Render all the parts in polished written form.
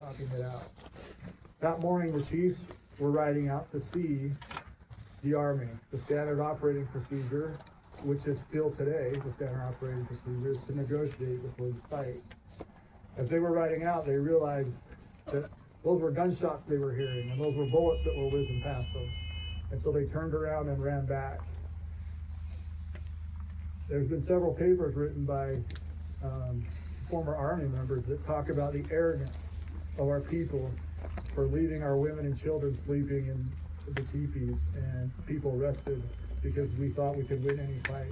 topping it out. That morning, the chiefs were riding out to see the Army. The standard operating procedure, which is still today, the standard operating procedure, is to negotiate before you fight. As they were riding out, they realized that those were gunshots they were hearing, and those were bullets that were whizzing past them. And so they turned around and ran back. There's been several papers written by former Army members that talk about the arrogance of our people for leaving our women and children sleeping in the teepees and people rested because we thought we could win any fight.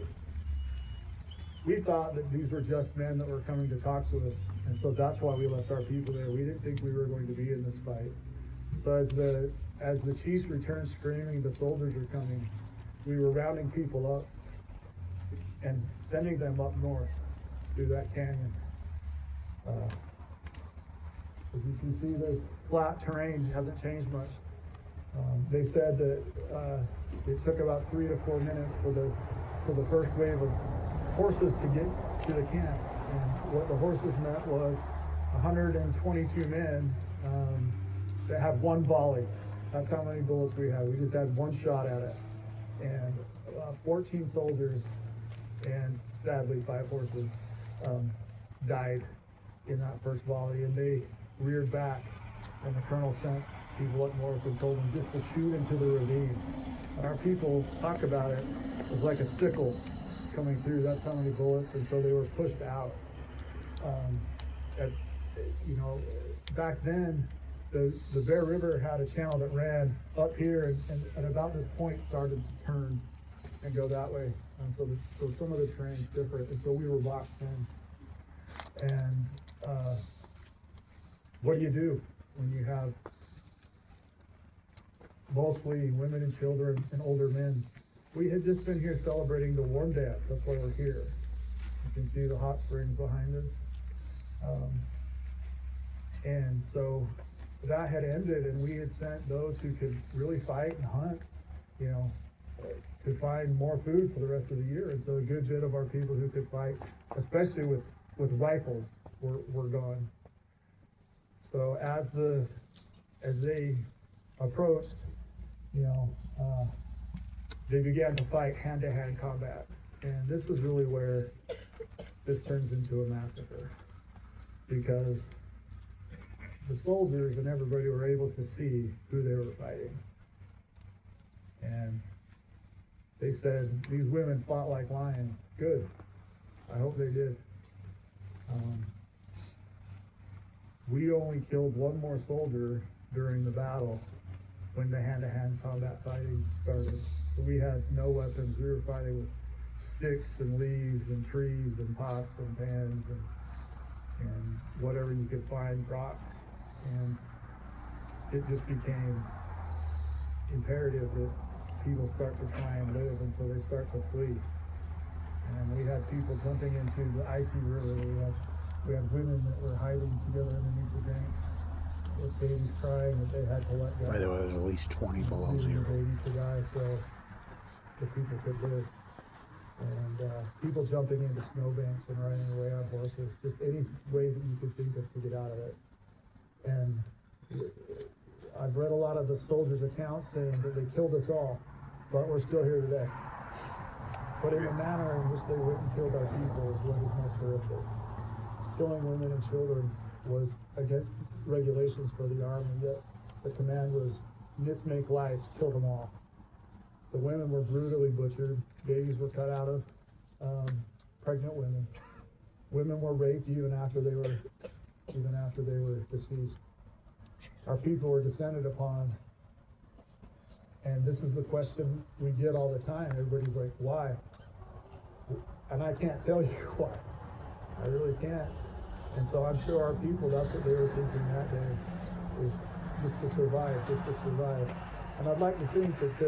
We thought that these were just men that were coming to talk to us, and so that's why we left our people there. We didn't think we were going to be in this fight. So as the chiefs returned screaming, the soldiers are coming, we were rounding people up and sending them up north through that canyon. As you can see, this flat terrain hasn't changed much. They said that it took about 3 to 4 minutes for the first wave of horses to get to the camp. And what the horses meant was 122 men that have one volley. That's how many bullets we had. We just had one shot at it. And 14 soldiers and sadly 5 horses died in that first volley, and they reared back, and the colonel sent people up north and told them just to shoot into the ravine. And our people talk about it as like a sickle coming through. That's how many bullets, and so they were pushed out. Back then, the Bear River had a channel that ran up here, and at about this point started to turn and go that way. And so some of the terrain's different, and so we were boxed in. And what do you do when you have mostly women and children and older men? We had just been here celebrating the warm dance. That's why we're here. You can see the hot springs behind us. And so that had ended, and we had sent those who could really fight and hunt, to find more food for the rest of the year. And so a good bit of our people who could fight, especially with rifles, were gone. So as they approached, they began to fight hand-to-hand combat. And this is really where this turns into a massacre, because the soldiers and everybody were able to see who they were fighting. And they said, these women fought like lions. Good. I hope they did. We only killed one more soldier during the battle when the hand-to-hand combat fighting started. So we had no weapons. We were fighting with sticks and leaves and trees and pots and pans and whatever you could find, rocks. And it just became imperative that people start to try and live, and so they start to flee. And we had people jumping into the icy river. We had women that were hiding together underneath the banks with babies crying that they had to let go. By the way, it was at least 20 below zero. Babies to die so the people could live. And people jumping into snowbanks and riding away on horses, just any way that you could think of to get out of it. And I've read a lot of the soldiers' accounts saying that they killed us all, but we're still here today. But in the manner in which they went and killed our people is what is most horrific. Killing women and children was against regulations for the Army, yet the command was, nits make lice, kill them all. The women were brutally butchered. Babies were cut out of pregnant women. Women were raped even after they were deceased. Our people were descended upon, and this is the question we get all the time. Everybody's like, why? And I can't tell you why. I really can't. And so I'm sure our people, that's what they were thinking that day, is just to survive. And I'd like to think that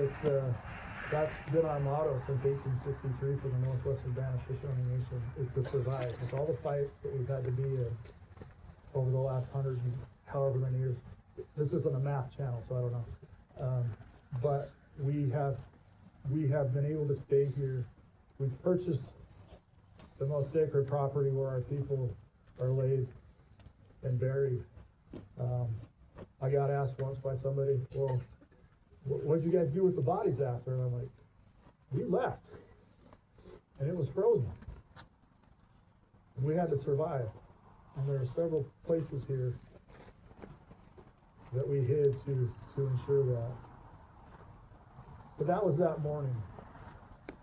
that's been our motto since 1863 for the Northwestern Beneficiary Nation, is to survive. With all the fights that we've had to be in over the last 100 and however many years. This isn't a math channel, so I don't know. But we have been able to stay here. We've purchased the most sacred property where our people are laid and buried. I got asked once by somebody, well, what'd you guys do with the bodies after? And I'm like, we left. And it was frozen. And we had to survive. And there are several places here that we hid to ensure that. But that was that morning.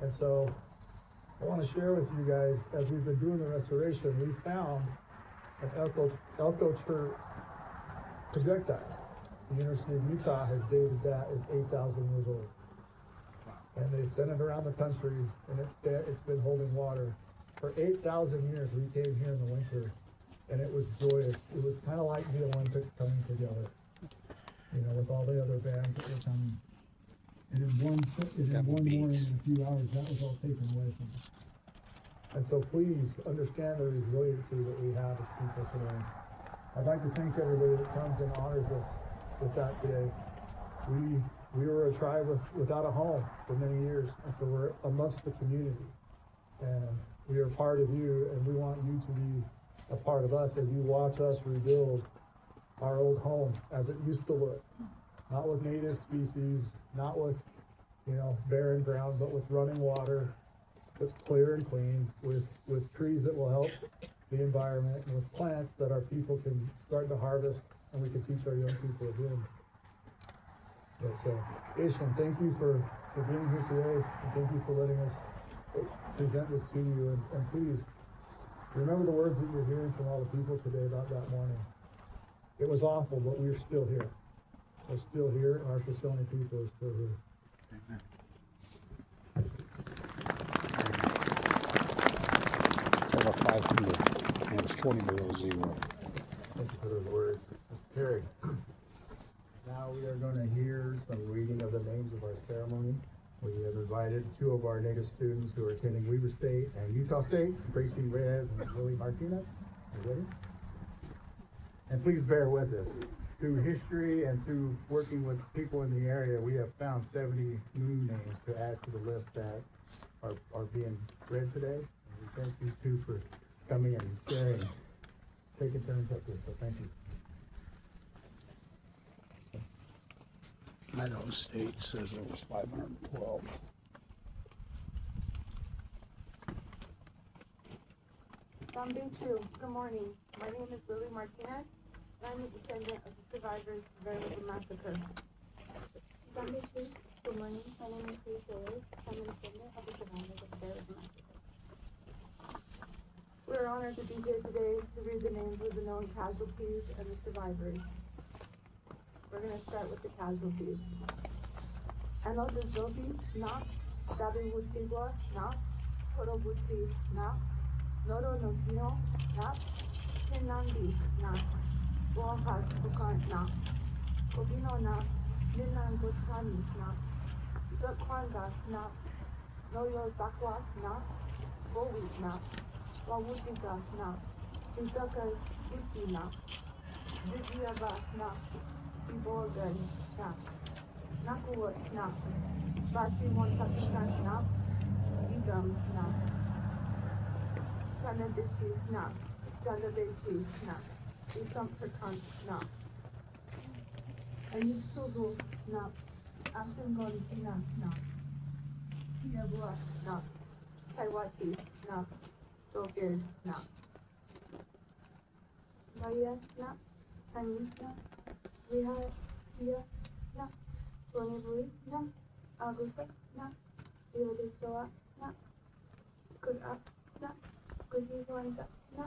And so I want to share with you guys, as we've been doing the restoration, we found an Elko Church projectile. The University of Utah has dated that as 8,000 years old. And they sent it around the country, and it's been holding water. For 8,000 years, we came here in the winter, and it was joyous. It was kind of like the Olympics coming together, with all the other bands that were coming. And in one morning, in a few hours, that was all taken away from us. And so please understand the resiliency that we have as people today. I'd like to thank everybody that comes and honors us with that today. We were a tribe without a home for many years, and so we're amongst the community. And we are part of you, and we want you to be a part of us as you watch us rebuild our old home as it used to look. Not with native species, not with, barren ground, but with running water that's clear and clean, with trees that will help the environment, and with plants that our people can start to harvest, and we can teach our young people again. But Ishan, thank you for being here today, and thank you for letting us present this to you. And please, remember the words that you're hearing from all the people today about that morning. It was awful, but we're still here. We're still here, and our Shoshone people are still here. Amen. Over 500, and it's 20 below zero. Thank you for those words. Mr. Perry. Now we are going to hear some reading of the names of our ceremony. We have invited two of our native students who are attending Weber State and Utah State, Gracie Reyes and Lily Martinez. Are you ready? And please bear with us. Through history and through working with people in the area, we have found 70 new names to add to the list that are being read today. And we thank these two for coming and sharing, taking turns at this, so thank you. Idaho State says it was 512. From Two. Good morning. My name is Lily Martinez, and I'm a descendant of the survivors of the Idaho Massacre. From Two. Good morning. My name is Gracie Reyes. I'm a descendant of the survivors of the Idaho Massacre. We're honored to be here today to read the names of the known casualties and the survivors. We're going to start with the casualties. Ano Dezobi, na, Dabi Wutigwa, na, Toro Wuti, na, Noro no Hino, na, Hinandi, na, Waha Bukan, na, Obino, na, Ninan Gosani, na, Zukwanga, na, Noyo Zakwa, na, Bowi, na, Wawutiga, na, Izaka Iti, na, Vigiava, na, Iborgan, na, Nakuwa, na, Basi Montakikan, na, Igam, na, Sanadichi, na, Jalabechi, na, Isamperkan, na, Ayusuhu, na, Ashengon, na, Yabua, na, Taiwati, na, Dogir, na, Maya, na, Tanis, na, Riha, na, Bonibui, na, Augusta, na, Yodisoa, na, Kuda, na, Kuziwanza, na,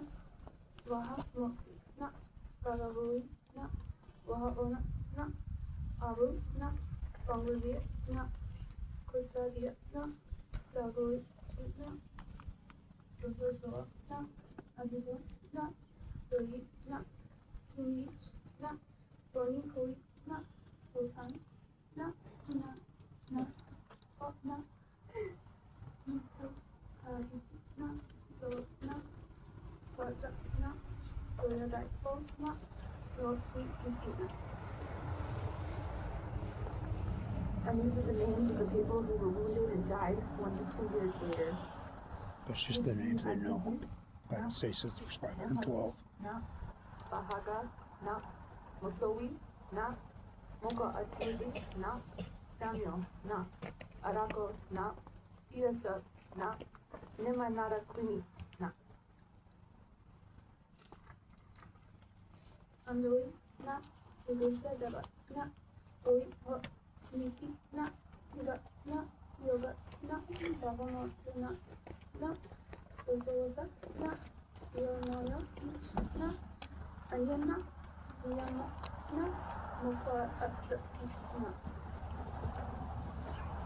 Waha Mosi, na, Bagabui, na, Waha Ona, na, Aru, na, Bangladesh, na, Kusadia, na, Dagui, na, Kusosoa, na, Agibu, na, Doi, na, Kinich, na, Boni Koi, na, Otan, na, na, Pop, na, Mitsu, na, So, na, Wasa, na, Soya Daipo, na, Roti, Insina. And these are the names of the people who were wounded and died 1 to 2 years later. That's just the names they know. Idaho State says there's 512. Na, Bahaga, na, Mosowi, na. Moka Atuzi, na. Samuel, na. Arako, na. Tiasa, na. Nimanara Kuni, na. Andoi na Ugusa Daba na Oi Ho Smiti na Tiga na Yoga na Bavamo na na Usosa na Yonoyo na Ayana Yama na Mokwa Atsi na.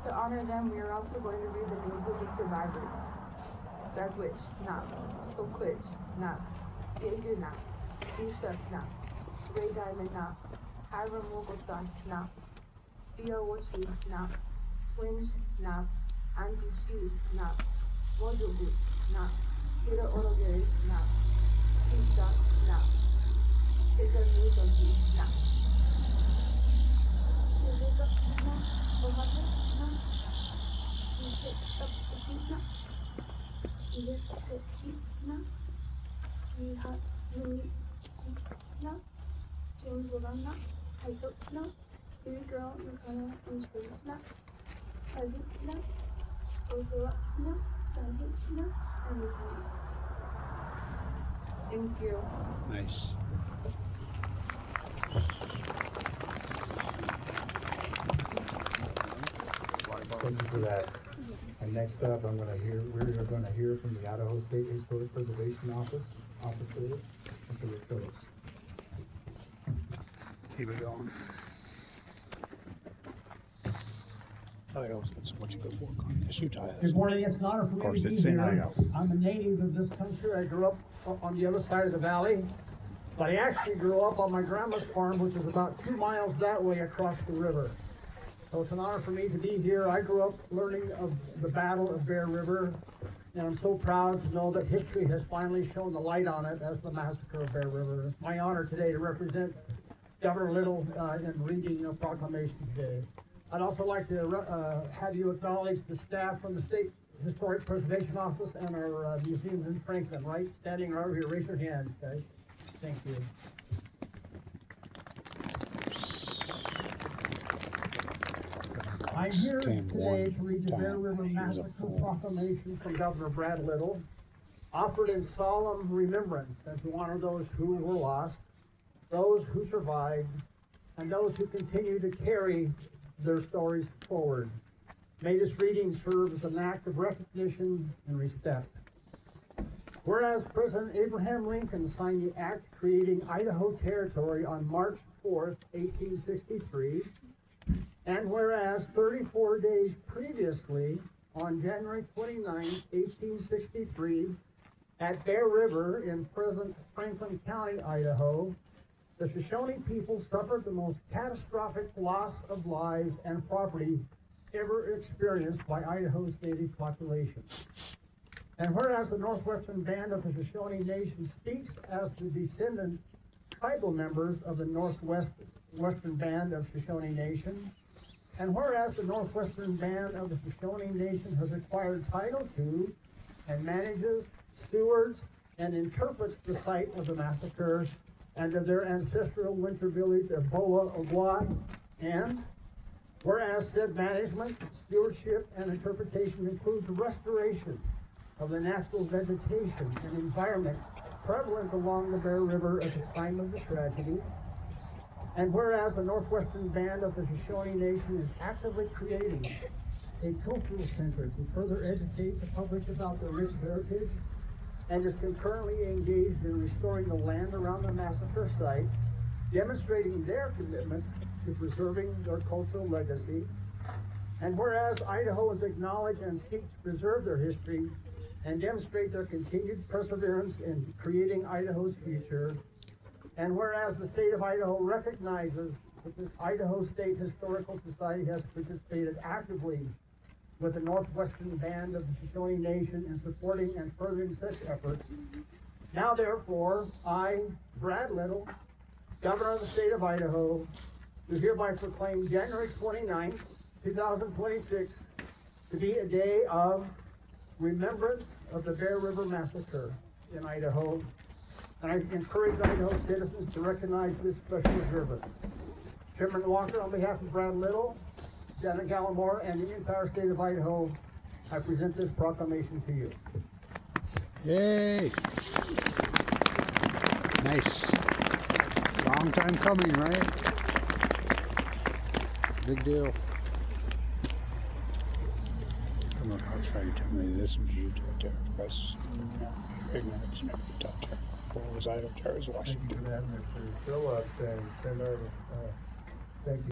To honor them, we are also going to read the names of the survivors. Starquich, na. Soquich, na. Diego, na. Bishop, na. Ray Diamond, na. Hiram Wogelson, na. Theo Wachi, na. Twinge, na. Andrew Shoes, na. Modubu, na. Peter Ologeri, na. Pizza, na. Peter Muzoki, na. Yoga na Ohana na Ike Atsi na Ike Atsi na Iha Yumi Chi na James Logan na Kaito na Baby Girl Nakana and Tree na Kazi na Osura na Sanhich na and Yukana. Thank you. Nice. Thank you for that. And next up, we're gonna hear from the Idaho State Historic Preservation Officer, Mr. Rick Phillips. Keep it going. Idaho's got so much good work on this. Utah has. Good morning, it's an honor for course, me to be it's in here. Idaho. I'm a native of this country. I grew up on the other side of the valley, but I actually grew up on my grandma's farm, which is about 2 miles that way across the river. So it's an honor for me to be here. I grew up learning of the Battle of Bear River, and I'm so proud to know that history has finally shown the light on it as the Massacre of Bear River. It's my honor today to represent Governor Little in reading a proclamation today. I'd also like to have you acknowledge the staff from the State Historic Preservation Office and our museums in Franklin, right? Standing right over here, raise your hands, guys. Thank you. I'm here today to read the Bear River Massacre Proclamation from Governor Brad Little, offered in solemn remembrance and to honor those who were lost, those who survived, and those who continue to carry their stories forward. May this reading serve as an act of recognition and respect. Whereas President Abraham Lincoln signed the act creating Idaho Territory on March 4th, 1863, and whereas 34 days previously, on January 29, 1863, at Bear River in present Franklin County, Idaho, the Shoshone people suffered the most catastrophic loss of lives and property ever experienced by Idaho's native population. And whereas the Northwestern Band of the Shoshone Nation speaks as the descendant tribal members of the Northwestern Band of Shoshone Nation, and whereas the Northwestern Band of the Shoshone Nation has acquired title to and manages, stewards, and interprets the site of the massacre and of their ancestral winter village of Boa Ogwa, and whereas said management, stewardship, and interpretation includes restoration of the natural vegetation and environment prevalent along the Bear River at the time of the tragedy, and whereas the Northwestern Band of the Shoshone Nation is actively creating a cultural center to further educate the public about their rich heritage, and is concurrently engaged in restoring the land around the massacre site, demonstrating their commitment to preserving their cultural legacy, and whereas Idaho has acknowledged and seeks to preserve their history and demonstrate their continued perseverance in creating Idaho's future, and whereas the state of Idaho recognizes that the Idaho State Historical Society has participated actively with the Northwestern Band of the Shoshone Nation in supporting and furthering such efforts, now therefore, I, Brad Little, Governor of the state of Idaho, do hereby proclaim January 29th, 2026 to be a day of remembrance of the Bear River Massacre in Idaho, and I encourage Idaho citizens to recognize this special observance. Chairman Walker, on behalf of Brad Little, Janet Gallimore, and the entire state of Idaho, I present this proclamation to you. Yay! Nice. Long time coming, right? Big deal. Come on, I'll try to tell me this was you to terror because no, ignorance never taught terror. Before it was Idaho, terror was Thank you Washington. for that, Mr. Phillips, and send our, thank you.